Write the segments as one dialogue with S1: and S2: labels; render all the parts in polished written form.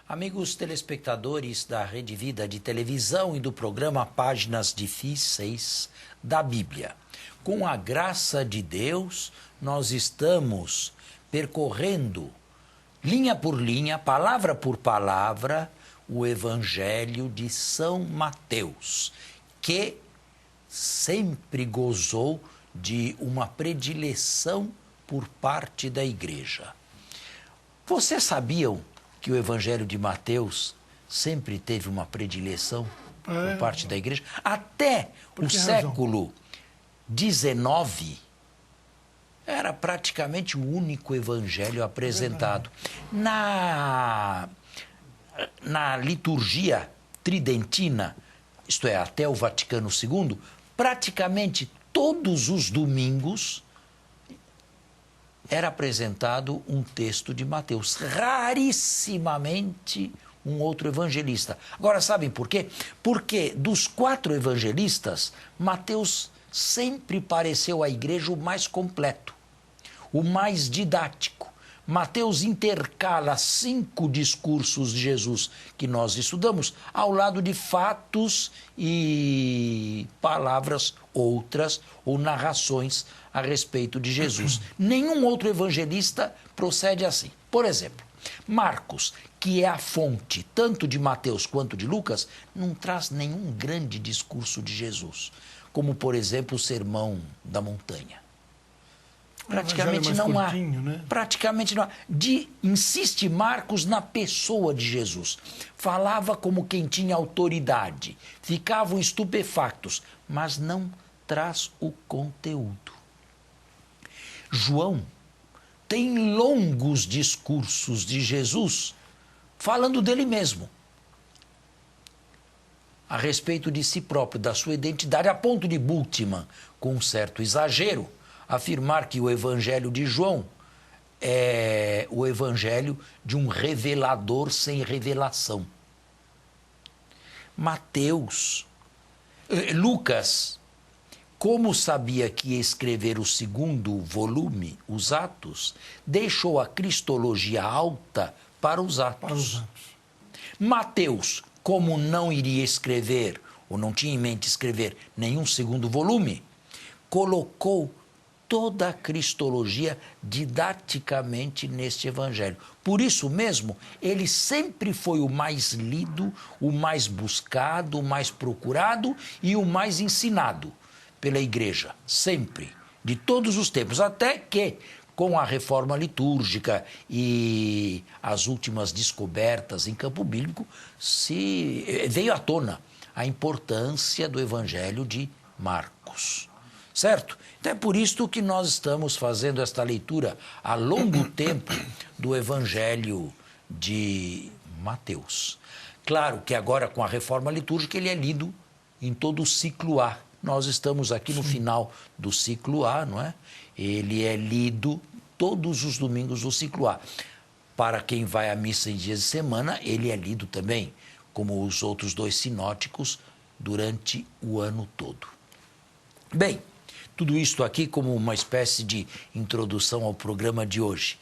S1: Amigos telespectadores da Rede Vida de televisão e do programa Páginas Difíceis da Bíblia, com a graça de Deus, nós estamos percorrendo, linha por linha, palavra por palavra, o Evangelho de São Mateus, que sempre gozou de uma predileção por parte da Igreja. Vocês sabiam que o Evangelho de Mateus sempre teve uma predileção por parte da Igreja? Até o século XIX, era praticamente o único Evangelho apresentado. Na liturgia tridentina, isto é, até o Vaticano II, praticamente todos os domingos era apresentado um texto de Mateus, rarissimamente um outro evangelista. Agora, sabem por quê? Porque dos 4 evangelistas, Mateus sempre pareceu à Igreja o mais completo, o mais didático. Mateus intercala 5 discursos de Jesus que nós estudamos ao lado de fatos e palavras outras ou narrações a respeito de Jesus. Nenhum outro evangelista procede assim. Por exemplo, Marcos, que é a fonte tanto de Mateus quanto de Lucas, não traz nenhum grande discurso de Jesus, como, por exemplo, o Sermão da Montanha. Praticamente não há. Né? Praticamente não há. Insiste Marcos na pessoa de Jesus. Falava como quem tinha autoridade. Ficavam estupefactos, mas não traz o conteúdo. João tem longos discursos de Jesus falando dele mesmo, a respeito de si próprio, da sua identidade, a ponto de Bultmann, com um certo exagero, afirmar que o Evangelho de João é o Evangelho de um revelador sem revelação. Lucas, como sabia que ia escrever o 2º volume, os Atos, deixou a cristologia alta para os Atos. Mateus, como não iria escrever, ou não tinha em mente escrever nenhum 2º volume, colocou toda a cristologia didaticamente neste Evangelho. Por isso mesmo, ele sempre foi o mais lido, o mais buscado, o mais procurado e o mais ensinado pela Igreja, sempre, de todos os tempos, até que, com a reforma litúrgica e as últimas descobertas em campo bíblico, veio à tona a importância do Evangelho de Marcos. Certo? Então é por isso que nós estamos fazendo esta leitura há longo tempo do Evangelho de Mateus. Claro que agora com a reforma litúrgica ele é lido em todo o ciclo A. Nós estamos aqui no final do ciclo A, não é? Ele é lido todos os domingos do ciclo A. Para quem vai à missa em dias de semana, ele é lido também, como os outros 2 sinóticos, durante o ano todo. Bem, tudo isto aqui como uma espécie de introdução ao programa de hoje.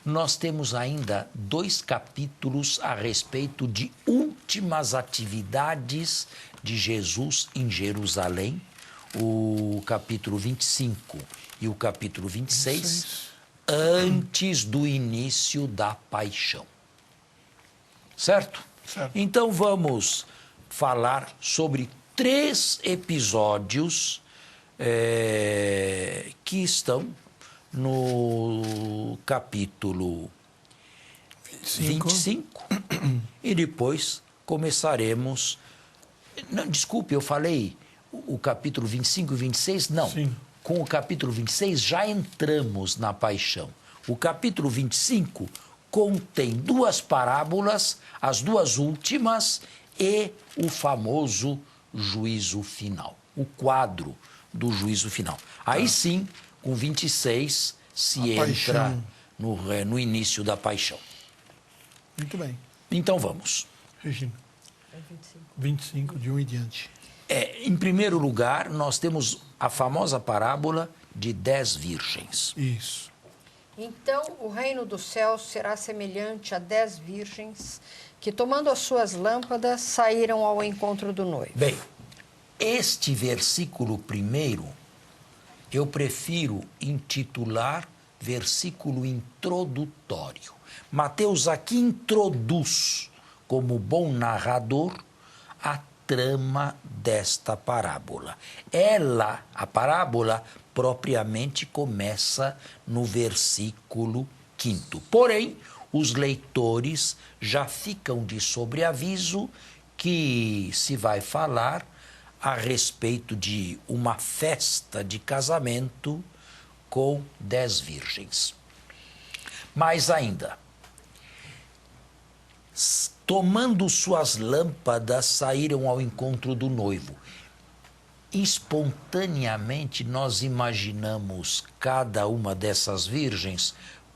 S1: Nós temos ainda 2 capítulos a respeito de últimas atividades de Jesus em Jerusalém, o capítulo 25 e o capítulo 26, antes do início da paixão. Certo? Então vamos falar sobre 3 episódios que estão no capítulo 25 e depois começaremos... Não, desculpe, eu falei o capítulo 25 e 26? Não. Sim. Com o capítulo 26 já entramos na paixão. O capítulo 25 contém 2 parábolas, as 2 últimas e o famoso juízo final, o quadro do juízo final. Aí sim, com 26 se entra no início da paixão.
S2: Muito bem.
S1: Então vamos.
S2: Regina. 25 de 1 em diante.
S1: Em primeiro lugar, nós temos a famosa parábola de 10 virgens.
S2: Isso.
S3: Então o reino dos céus será semelhante a 10 virgens que, tomando as suas lâmpadas, saíram ao encontro do noivo.
S1: Bem, este versículo primeiro, eu prefiro intitular versículo introdutório. Mateus aqui introduz, como bom narrador, a trama desta parábola. A parábola, propriamente começa no versículo 5º. Porém, os leitores já ficam de sobreaviso que se vai falar a respeito de uma festa de casamento com 10 virgens. Mais ainda, tomando suas lâmpadas, saíram ao encontro do noivo. Espontaneamente, nós imaginamos cada uma dessas virgens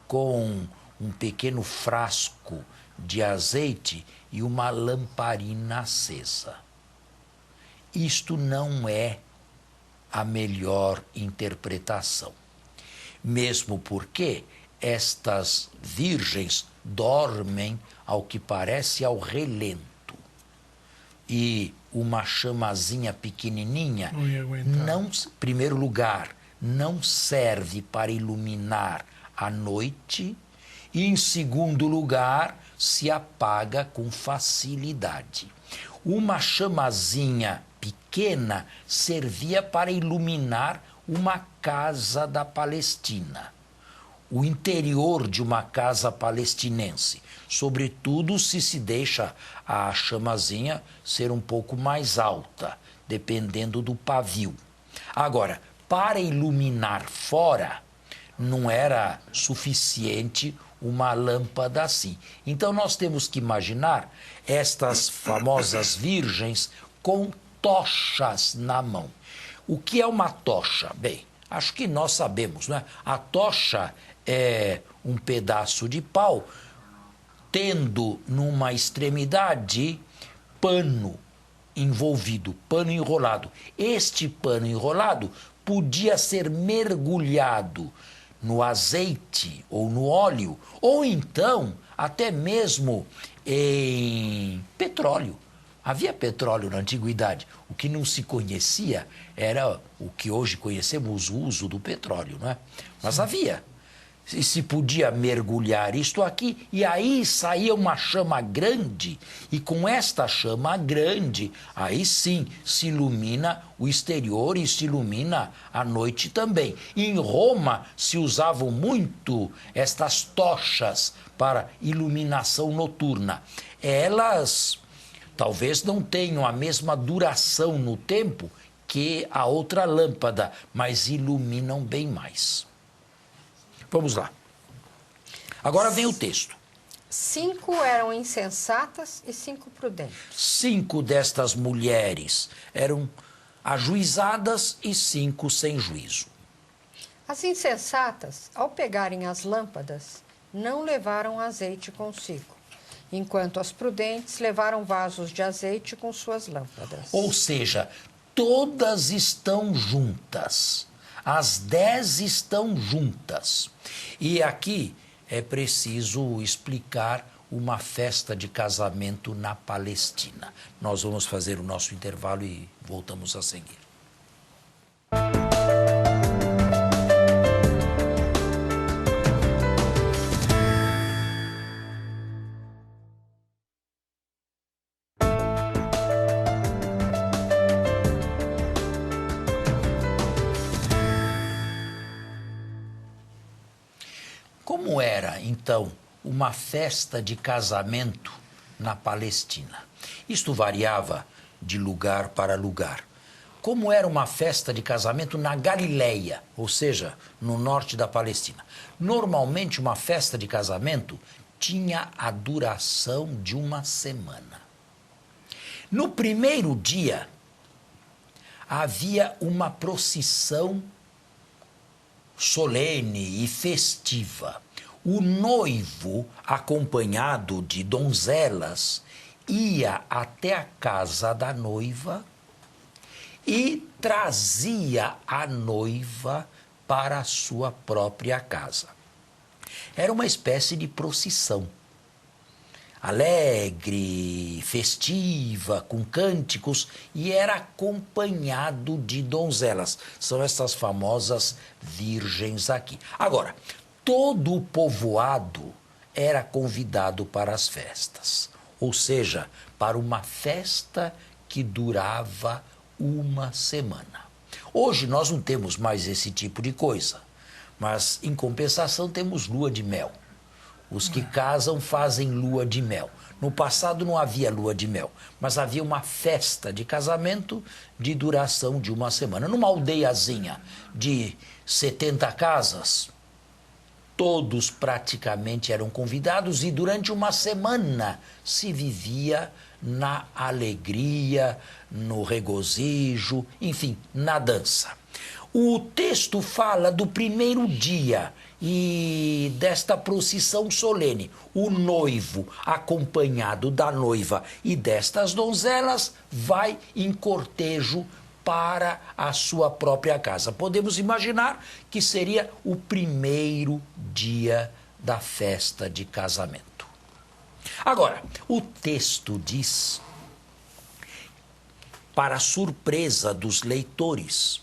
S1: com um pequeno frasco de azeite e uma lamparina acesa. Isto não é a melhor interpretação, mesmo porque estas virgens dormem, ao que parece, ao relento. E uma chamazinha pequenininha, não, em primeiro lugar, não serve para iluminar a noite, e, em segundo lugar, se apaga com facilidade. Uma chamazinha pequena servia para iluminar uma casa da Palestina, o interior de uma casa palestinense, sobretudo se deixa a chamazinha ser um pouco mais alta, dependendo do pavio. Agora, para iluminar fora, não era suficiente uma lâmpada assim. Então nós temos que imaginar estas famosas virgens com tochas na mão. O que é uma tocha? Bem, acho que nós sabemos, não é? A tocha é um pedaço de pau, tendo numa extremidade pano envolvido, pano enrolado. Este pano enrolado podia ser mergulhado no azeite ou no óleo, ou então até mesmo em petróleo. Havia petróleo na antiguidade. O que não se conhecia era o que hoje conhecemos, o uso do petróleo, não é? Mas havia. E se podia mergulhar isto aqui, e aí saía uma chama grande, e com esta chama grande, aí sim se ilumina o exterior e se ilumina a noite também. E em Roma se usavam muito estas tochas para iluminação noturna. Elas talvez não tenham a mesma duração no tempo que a outra lâmpada, mas iluminam bem mais. Vamos lá. Agora vem o texto.
S3: 5 eram insensatas e 5 prudentes.
S1: 5 destas mulheres eram ajuizadas e 5 sem juízo.
S3: As insensatas, ao pegarem as lâmpadas, não levaram azeite consigo, enquanto as prudentes levaram vasos de azeite com suas lâmpadas.
S1: Ou seja, todas estão juntas. As 10 estão juntas. E aqui é preciso explicar uma festa de casamento na Palestina. Nós vamos fazer o nosso intervalo e voltamos a seguir. Como era, então, uma festa de casamento na Palestina? Isto variava de lugar para lugar. Como era uma festa de casamento na Galileia, ou seja, no norte da Palestina? Normalmente, uma festa de casamento tinha a duração de uma semana. No primeiro dia, havia uma procissão solene e festiva. O noivo, acompanhado de donzelas, ia até a casa da noiva e trazia a noiva para a sua própria casa. Era uma espécie de procissão. Alegre, festiva, com cânticos, e era acompanhado de donzelas. São essas famosas virgens aqui. Agora, todo o povoado era convidado para as festas, ou seja, para uma festa que durava uma semana. Hoje nós não temos mais esse tipo de coisa, mas em compensação temos lua de mel. Os que casam fazem lua de mel. No passado não havia lua de mel, mas havia uma festa de casamento de duração de uma semana. Numa aldeiazinha de 70 casas, todos praticamente eram convidados e durante uma semana se vivia na alegria, no regozijo, enfim, na dança. O texto fala do primeiro dia e desta procissão solene. O noivo, acompanhado da noiva e destas donzelas, vai em cortejo para a sua própria casa. Podemos imaginar que seria o primeiro dia da festa de casamento. Agora, o texto diz, para a surpresa dos leitores,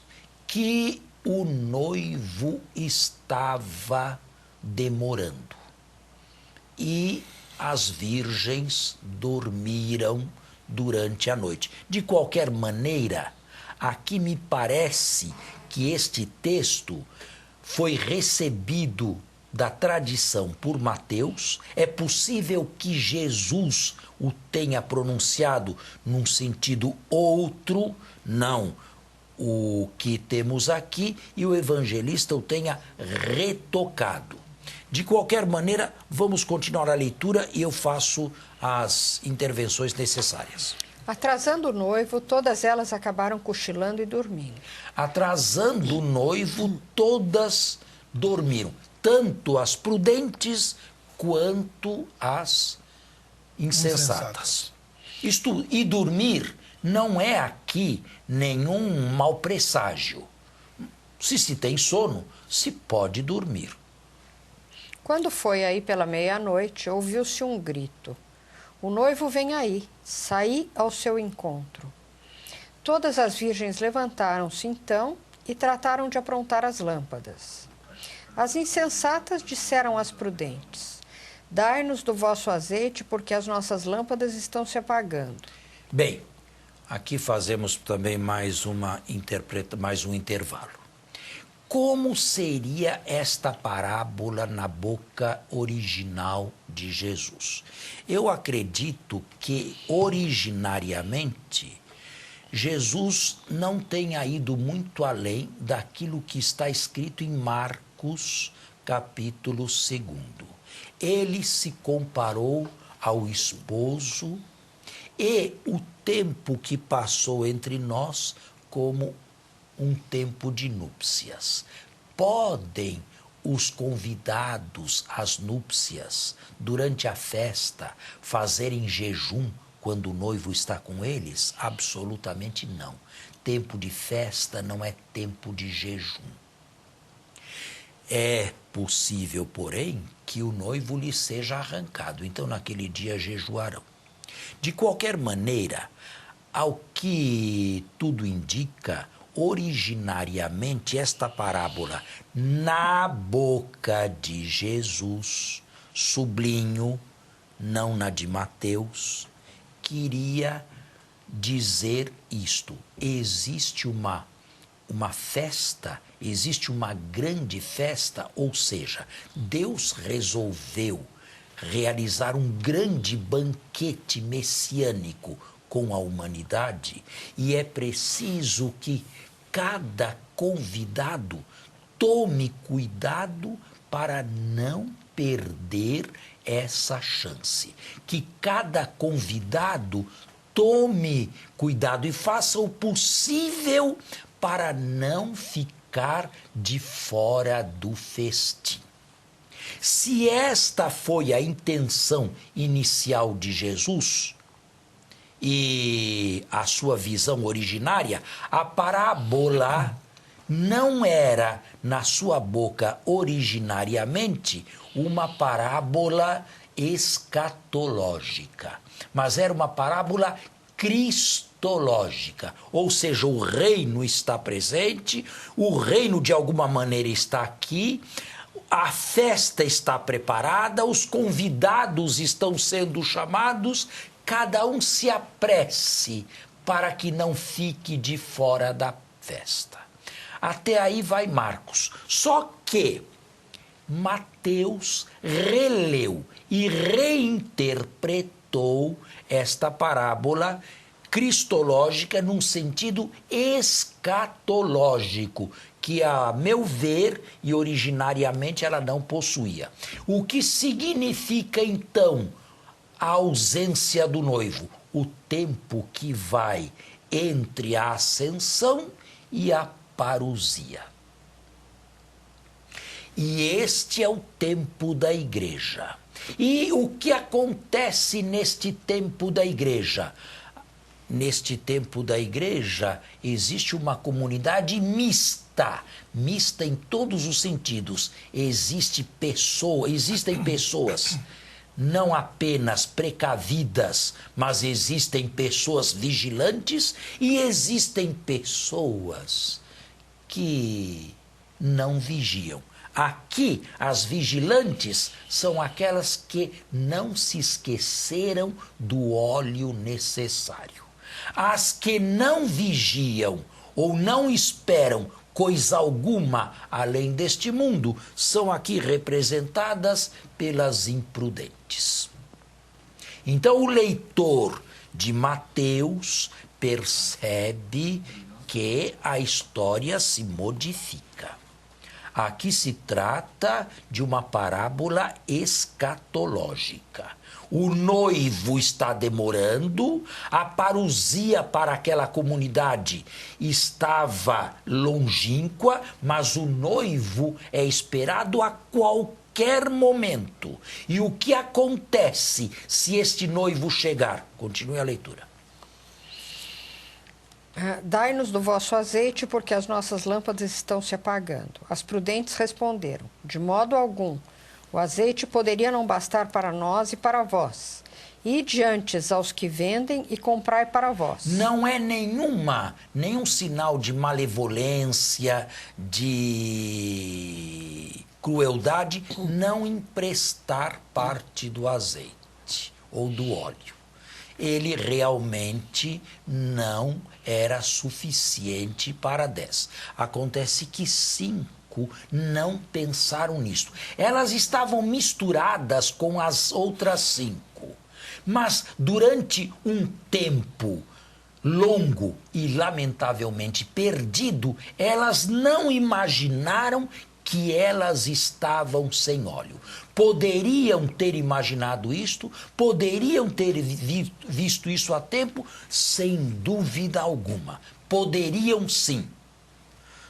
S1: que o noivo estava demorando e as virgens dormiram durante a noite. De qualquer maneira, aqui me parece que este texto foi recebido da tradição por Mateus. É possível que Jesus o tenha pronunciado num sentido outro, não o que temos aqui, e o evangelista o tenha retocado. De qualquer maneira, vamos continuar a leitura e eu faço as intervenções necessárias.
S3: Atrasando o noivo, todas elas acabaram cochilando e dormindo.
S1: Atrasando o noivo, todas dormiram, tanto as prudentes quanto as insensatas. Isto, e dormir não é aqui nenhum mau presságio. Se se tem sono, se pode dormir.
S3: Quando foi aí pela meia-noite, ouviu-se um grito. O noivo vem aí, saí ao seu encontro. Todas as virgens levantaram-se então e trataram de aprontar as lâmpadas. As insensatas disseram às prudentes: dai-nos do vosso azeite, porque as nossas lâmpadas estão se apagando.
S1: Bem, aqui fazemos também mais um intervalo. Como seria esta parábola na boca original de Jesus? Eu acredito que, originariamente, Jesus não tenha ido muito além daquilo que está escrito em Marcos, capítulo 2. Ele se comparou ao esposo e o tempo que passou entre nós como um tempo de núpcias. Podem os convidados às núpcias, durante a festa, fazerem jejum quando o noivo está com eles? Absolutamente não. Tempo de festa não é tempo de jejum. É possível, porém, que o noivo lhe seja arrancado. Então, naquele dia, jejuarão. De qualquer maneira, ao que tudo indica, originariamente esta parábola, na boca de Jesus, sublinho, não na de Mateus, queria dizer isto: existe uma festa, existe uma grande festa, ou seja, Deus resolveu realizar um grande banquete messiânico com a humanidade, e é preciso que cada convidado tome cuidado para não perder essa chance. Que cada convidado tome cuidado e faça o possível para não ficar de fora do festim. Se esta foi a intenção inicial de Jesus e a sua visão originária, a parábola não era, na sua boca, originariamente, uma parábola escatológica, mas era uma parábola cristológica, ou seja, o reino está presente, o reino de alguma maneira está aqui, a festa está preparada, os convidados estão sendo chamados, cada um se apresse para que não fique de fora da festa. Até aí vai Marcos. Só que Mateus releu e reinterpretou esta parábola cristológica num sentido escatológico, que, a meu ver, e originariamente ela não possuía. O que significa, então, a ausência do noivo? O tempo que vai entre a ascensão e a parousia. E este é o tempo da igreja. E o que acontece neste tempo da igreja? Neste tempo da igreja existe uma comunidade mista, mista em todos os sentidos. Existem pessoas não apenas precavidas, mas existem pessoas vigilantes e existem pessoas que não vigiam. Aqui, as vigilantes são aquelas que não se esqueceram do óleo necessário. As que não vigiam ou não esperam coisa alguma além deste mundo são aqui representadas pelas imprudentes. Então, o leitor de Mateus percebe que a história se modifica. Aqui se trata de uma parábola escatológica. O noivo está demorando, a parousia para aquela comunidade estava longínqua, mas o noivo é esperado a qualquer momento. E o que acontece se este noivo chegar? Continue a leitura.
S3: Dai-nos do vosso azeite, porque as nossas lâmpadas estão se apagando. As prudentes responderam: de modo algum. O azeite poderia não bastar para nós e para vós. Ide antes aos que vendem e comprai para vós.
S1: Não é nenhum sinal de malevolência, de crueldade, não emprestar parte do azeite ou do óleo. Ele realmente não era suficiente para 10. Acontece que 5 não pensaram nisto. Elas estavam misturadas com as outras 5. Mas durante um tempo longo e lamentavelmente perdido, elas não imaginaram que elas estavam sem óleo. Poderiam ter imaginado isto, poderiam ter visto isso a tempo, sem dúvida alguma. Poderiam sim.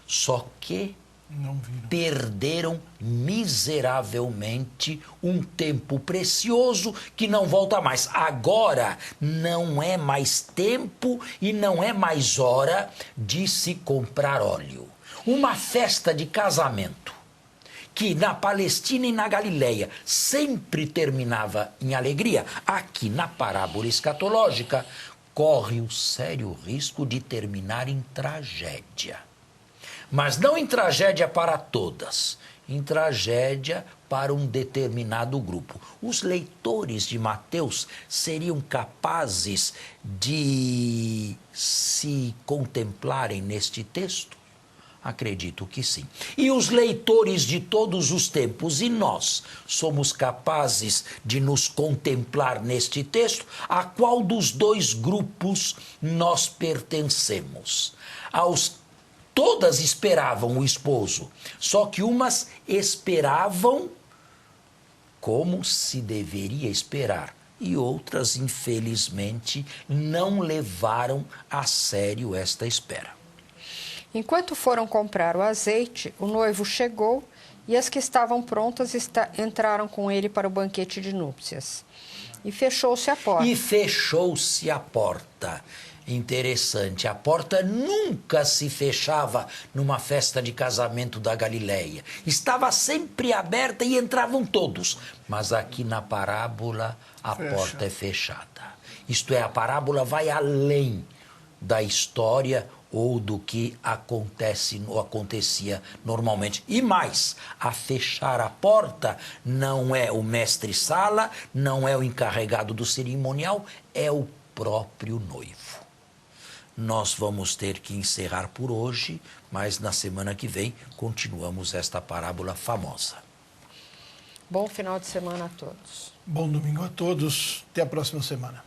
S1: Só que perderam miseravelmente um tempo precioso que não volta mais. Agora não é mais tempo e não é mais hora de se comprar óleo. Uma festa de casamento que na Palestina e na Galileia sempre terminava em alegria, aqui na parábola escatológica corre o sério risco de terminar em tragédia. Mas não em tragédia para todas, em tragédia para um determinado grupo. Os leitores de Mateus seriam capazes de se contemplarem neste texto? Acredito que sim. E os leitores de todos os tempos, e nós, somos capazes de nos contemplar neste texto? A qual dos dois grupos nós pertencemos? Todas esperavam o esposo, só que umas esperavam como se deveria esperar, e outras, infelizmente, não levaram a sério esta espera.
S3: Enquanto foram comprar o azeite, o noivo chegou e as que estavam prontas entraram com ele para o banquete de núpcias. E fechou-se a porta.
S1: Interessante, a porta nunca se fechava numa festa de casamento da Galileia. Estava sempre aberta e entravam todos. Mas aqui na parábola a porta é fechada. Isto é, a parábola vai além da história ou do que acontece ou acontecia normalmente. E mais, a fechar a porta não é o mestre-sala, não é o encarregado do cerimonial, é o próprio noivo. Nós vamos ter que encerrar por hoje, mas na semana que vem continuamos esta parábola famosa.
S3: Bom final de semana a todos.
S2: Bom domingo a todos. Até a próxima semana.